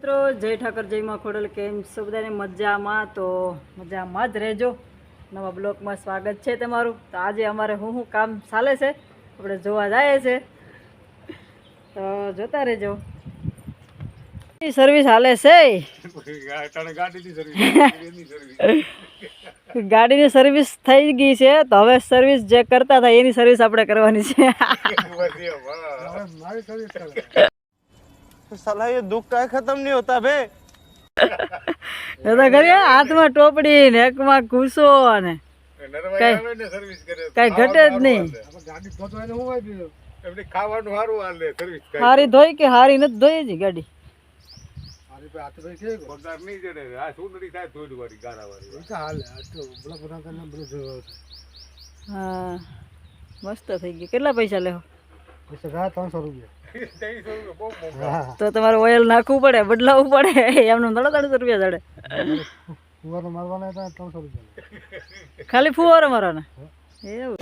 મિત્રો જય ઠાકર જય માં ખોડલ કેમ છો બધાને મજામાં? તો મજામાં જ રહેજો. નવા બ્લોગમાં સ્વાગત છે તમારું. તો આજે અમારે શું કામ ચાલે છે આપણે જોવા જાય છે, તો જોતા રહેજો. સર્વિસ હાલે છે, ગાડીની સર્વિસ થઈ ગઈ છે, તો હવે સર્વિસ જે કરતા હતા એની સર્વિસ આપણે કરવાની છે. साला ये दुख का खत्म नहीं होता बे। દાદા કરીએ હાથમાં ટોપડી ને એકમાં ઘૂસો અને કઈ ઘટે જ નહીં. હારી ધોઈ કે હારી નથી ધોઈ જ ગાડી? હા મસ્ત થઈ ગઈ. કેટલા પૈસા લેવો? 300 રૂપિયા. તો તમારે ઓઇલ નાખવું પડે, બદલાવવું પડે, એમનું 300 રૂપિયા ચડે. ફુવારો મારવાના હતા 300 રૂપિયા. ખાલી ફુવારો મારવાના? એવું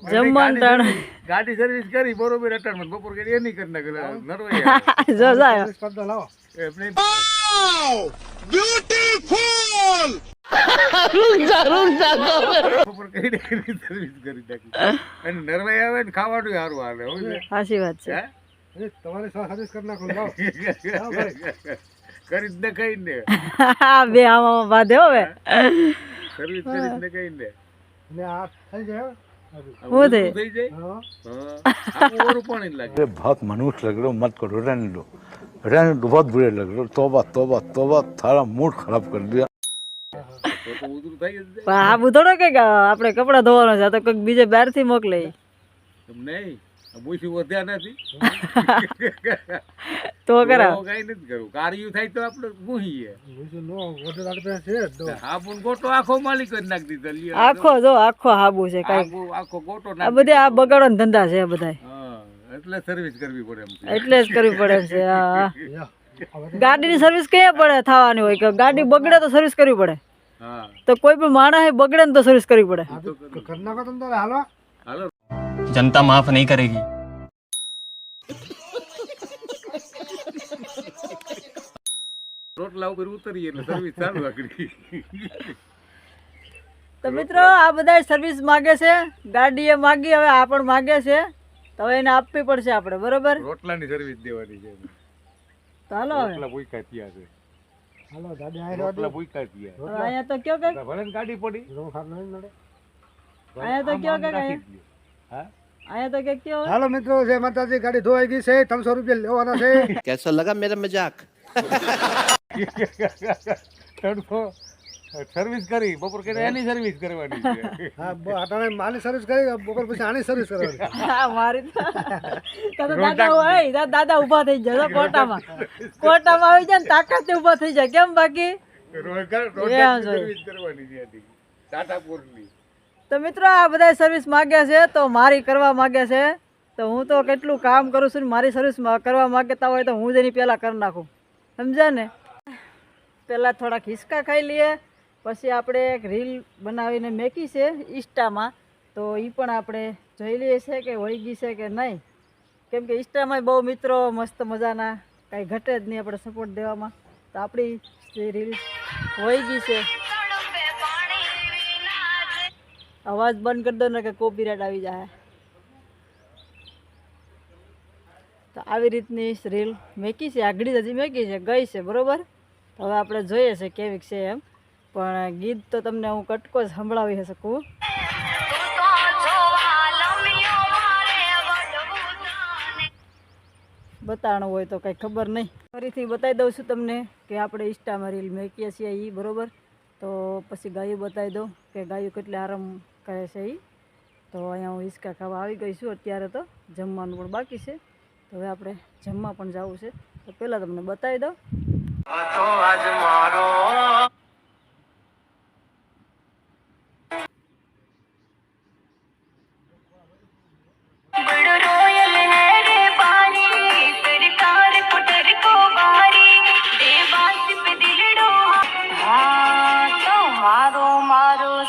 જમવાનું ટાણ ગાડી સર્વિસ કરી બરોબર અટાણ બપોર કરી એની કરી નાખે જો જાય સ્પર્ધા લાવો બ્યુટીફુલ બપોર કરી સર્વિસ કરી નાખી અને નરવાઈ આવે ને ખાવાનું સારું હાલે. સાચી વાત છે. તમારે સર્વિસ કરી નાખો લાવો કરી જ કઈ ને બે આમાં બાંધે હવે સર્વિસ કરી જ કઈ ને ને આ થઈ જાય बहुत मनुष्य लग रहे हो, मत करो, रहने दो बहुत बुरे लग रहे हो. तौबा तौबा तौबा, थारा मूड खराब कर दिया. આ થોડો કે આપણે કપડા ધોવાનો છે, તો કોઈક બીજે બહાર થી મોકલે નહીં. મૂછી વધ્યા નથી તો કરા કઈ નથી કરવું. કાર્યું થાય તો આપણે મૂહીએ હાબુ ગોટો આખો માલિક જ નાખી દીધો. આખો જો આખો હાબુ છે કઈ આખો ગોટો આ બધે આ બગાડો ધંધા છે બધા. એટલે સર્વિસ કરવી પડે એમ એટલે જ કરવી પડે છે. હા ગાડીની સર્વિસ ક્યાં પડે થવાની હોય કે ગાડી બગડે તો સર્વિસ કરવી પડે. તો કોઈ પણ માણસ બગડે ને તો સર્વિસ કરવી પડે. હાલો जनता माफ नहीं करेगी. રોટલા ઉપર ઉતરીએ એટલે સર્વિસ ચાલુ રાખી. તો મિત્રો આ બધા સર્વિસ માગે છે, ગાડીએ માગી, હવે આ પણ માગે છે, તો હવે એને આપવી પડશે આપણે. બરોબર, રોટલાની સર્વિસ દેવાની છે. તો હાલો રોટલા ભૂખ્યા થયા છે. હાલો ગાડી આ રોટલા ભૂખ્યા થયા. અહીંયા તો કયો કે ભલે ગાડી પડી અહીંયા તો કયો કે અહીંયા તો કયો. હાલો મિત્રો, જય માતાજી. ગાડી ધોવાઈ ગઈ છે, 300 રૂપિયા લેવાના છે. कैसा लगा मेरा मजाक? સર્વિસ કરી બપોર કરી એની સર્વિસ કરવાની છે. હા આટાણે માની સર્વિસ કરી બપોર પછી આની સર્વિસ કરવાની. હા મારી તો દાદા હોય દાદા ઊભા થઈ જાય કોટામાં આવી જાય ને તાકાત ઊભા થઈ જાય. કેમ બાકી સર્વિસ કરવાની છે ટાટાપુરની. તો મિત્રો આ બધા સર્વિસ માગ્યા છે, તો મારી કરવા માગે છે. તો હું તો કેટલું કામ કરું છું ને મારી સર્વિસ કરવા માગતા હોય તો હું જ એની પહેલાં કરી નાખું. સમજ્યા ને? પહેલાં થોડાક હિસકા ખાઈ લઈએ, પછી આપણે એક રીલ બનાવીને મેકી છે ઇન્સ્ટામાં, તો એ પણ આપણે જોઈ લઈએ છે કે વહી ગઈ છે કે નહીં. કેમ કે ઇન્સ્ટામાં બહુ મિત્રો મસ્ત મજાના, કાંઈ ઘટે જ નહીં આપણે સપોર્ટ દેવામાં. તો આપણી જે રીલ વહી ગઈ છે. અવાજ બંધ કરી દો ને કે કોપીરાઇટ આવી જાય. તો આવી રીતની રીલ મેકી છે, આગળ હજી મેકી છે, ગઈ છે. બરાબર, હવે આપણે જોઈએ છે કેવીક છે એમ. પણ ગીત તો તમને હું કટકો જ સંભળાવી શકું. બતાવવાનું હોય તો કંઈ ખબર નહીં. ફરીથી બતાવી દઉં છું તમને કે આપણે ઇન્સ્ટામાં રીલ મેકીએ છીએ એ. બરાબર, તો પછી ગાયું બતાવી દઉં કે ગાયું કેટલી આરામ કરે છે એ. તો અહીંયા હું હિંચકા ખાવા આવી ગઈ છું. અત્યારે તો જમવાનું પણ બાકી છે, તો હવે આપણે જમવા પણ જવું છે. તો પહેલાં તમને બતાવી દઉં.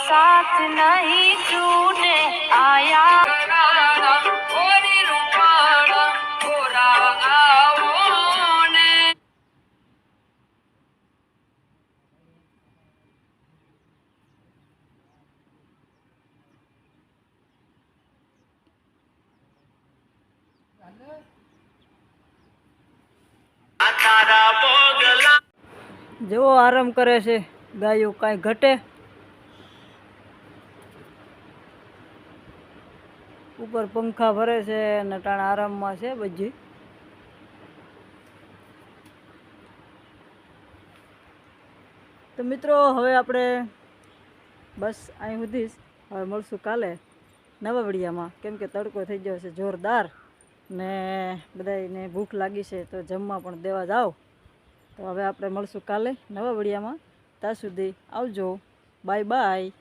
साथ नहीं छूटे आया જેવો આરામ કરે છે ગાયો, કાંઈ ઘટે. ઉપર પંખા ભરે છે અને ટાણ આરામમાં છે બધી. તો મિત્રો હવે આપણે બસ અહીં સુધી જ. હવે મળશું કાલે નવા વિડીયામાં, કેમ કે તડકો થઈ ગયો છે જોરદાર ને બધાને ભૂખ લાગી છે તો જમવા પણ દેવા જાઓ. તો હવે આપણે મળશું કાલે નવા વિડીયામાં. ત્યાં સુધી આવજો, બાય બાય.